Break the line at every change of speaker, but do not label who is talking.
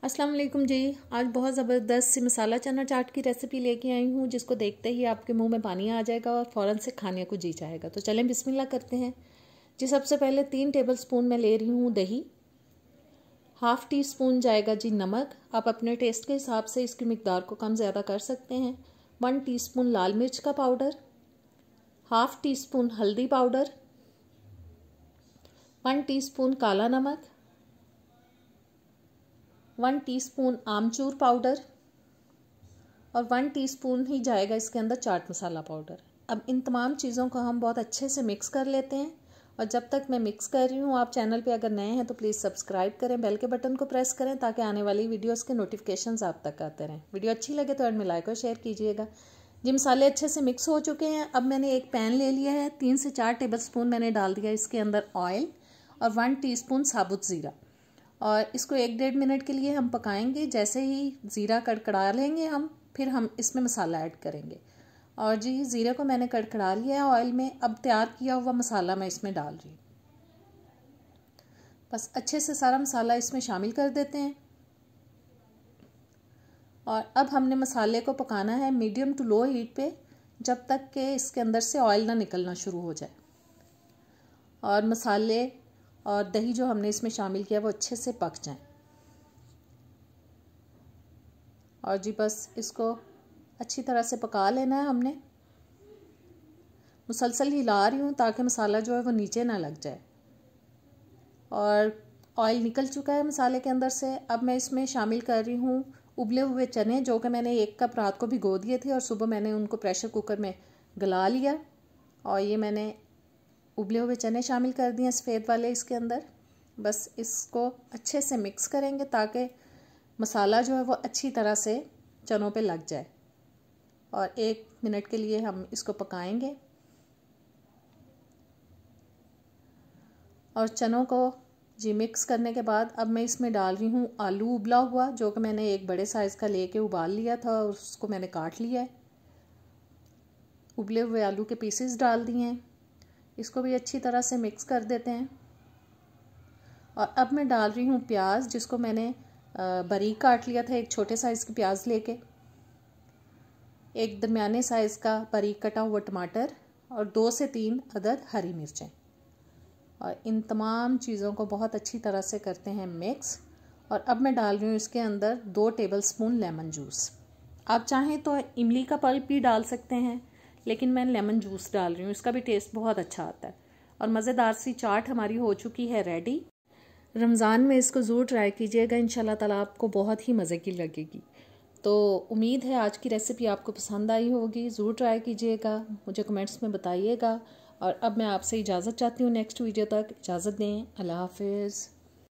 अस्सलाम वालेकुम जी। आज बहुत ज़बरदस्त सी मसाला चना चाट की रेसिपी लेके आई हूँ, जिसको देखते ही आपके मुंह में पानी आ जाएगा और फ़ौरन से खाने को जी जाएगा। तो चलें बिस्मिल्लाह करते हैं जी। सबसे पहले 3 टेबलस्पून मैं ले रही हूँ दही, हाफ़ टी स्पून जाएगा जी नमक। आप अपने टेस्ट के हिसाब से इसकी मिकदार को कम ज़्यादा कर सकते हैं। 1 टीस्पून लाल मिर्च का पाउडर, हाफ़ टी स्पून हल्दी पाउडर, 1 टीस्पून काला नमक, 1 टीस्पून आमचूर पाउडर और 1 टीस्पून ही जाएगा इसके अंदर चाट मसाला पाउडर। अब इन तमाम चीज़ों को हम बहुत अच्छे से मिक्स कर लेते हैं। और जब तक मैं मिक्स कर रही हूँ, आप चैनल पे अगर नए हैं तो प्लीज़ सब्सक्राइब करें, बेल के बटन को प्रेस करें ताकि आने वाली वीडियोस के नोटिफिकेशंस आप तक आते रहें। वीडियो अच्छी लगे तो एंड में लाइक और शेयर कीजिएगा जी। मसाले अच्छे से मिक्स हो चुके हैं। अब मैंने एक पैन ले लिया है, 3 से 4 टेबलस्पून मैंने डाल दिया इसके अंदर ऑयल और 1 टीस्पून साबुत ज़ीरा। और इसको 1-1.5 मिनट के लिए हम पकाएंगे। जैसे ही ज़ीरा कड़कड़ा लेंगे फिर हम इसमें मसाला ऐड करेंगे। और जी ज़ीरे को मैंने कड़कड़ा लिया है ऑयल में। अब तैयार किया हुआ मसाला मैं इसमें डाल रही हूँ। बस अच्छे से सारा मसाला इसमें शामिल कर देते हैं। और अब हमने मसाले को पकाना है मीडियम टू लो हीट पे, जब तक कि इसके अंदर से ऑयल ना निकलना शुरू हो जाए और मसाले और दही जो हमने इसमें शामिल किया वो अच्छे से पक जाए। और जी बस इसको अच्छी तरह से पका लेना है हमने। मुसलसल हिला रही हूँ ताकि मसाला जो है वो नीचे ना लग जाए। और ऑयल निकल चुका है मसाले के अंदर से। अब मैं इसमें शामिल कर रही हूँ उबले हुए चने, जो कि मैंने 1 कप रात को भिगो दिए थे और सुबह मैंने उनको प्रेशर कुकर में गला लिया। और ये मैंने उबले हुए चने शामिल कर दिए सफ़ेद वाले इसके अंदर। बस इसको अच्छे से मिक्स करेंगे ताकि मसाला जो है वो अच्छी तरह से चनों पे लग जाए। और 1 मिनट के लिए हम इसको पकाएंगे। और चनों को जी मिक्स करने के बाद अब मैं इसमें डाल रही हूँ आलू उबला हुआ, जो कि मैंने एक बड़े साइज़ का लेके उबाल लिया था और उसको मैंने काट लिया है। उबले हुए आलू के पीसेस डाल दिए हैं। इसको भी अच्छी तरह से मिक्स कर देते हैं। और अब मैं डाल रही हूँ प्याज, जिसको मैंने बारीक काट लिया था। एक छोटे साइज़ की प्याज लेके, एक दरमियाने साइज़ का बारीक कटा हुआ टमाटर और 2 से 3 अदद हरी मिर्चें। और इन तमाम चीज़ों को बहुत अच्छी तरह से करते हैं मिक्स। और अब मैं डाल रही हूँ इसके अंदर 2 टेबलस्पून लेमन जूस। आप चाहें तो इमली का पल्प भी डाल सकते हैं, लेकिन मैं लेमन जूस डाल रही हूँ, इसका भी टेस्ट बहुत अच्छा आता है। और मज़ेदार सी चाट हमारी हो चुकी है रेडी। रमज़ान में इसको ज़रूर ट्राई कीजिएगा, इंशाल्लाह ताला आपको बहुत ही मज़े की लगेगी। तो उम्मीद है आज की रेसिपी आपको पसंद आई होगी। ज़रूर ट्राई कीजिएगा, मुझे कमेंट्स में बताइएगा। और अब मैं आपसे इजाज़त चाहती हूँ। नेक्स्ट वीडियो तक इजाज़त दें। अल्लाह हाफ़िज़।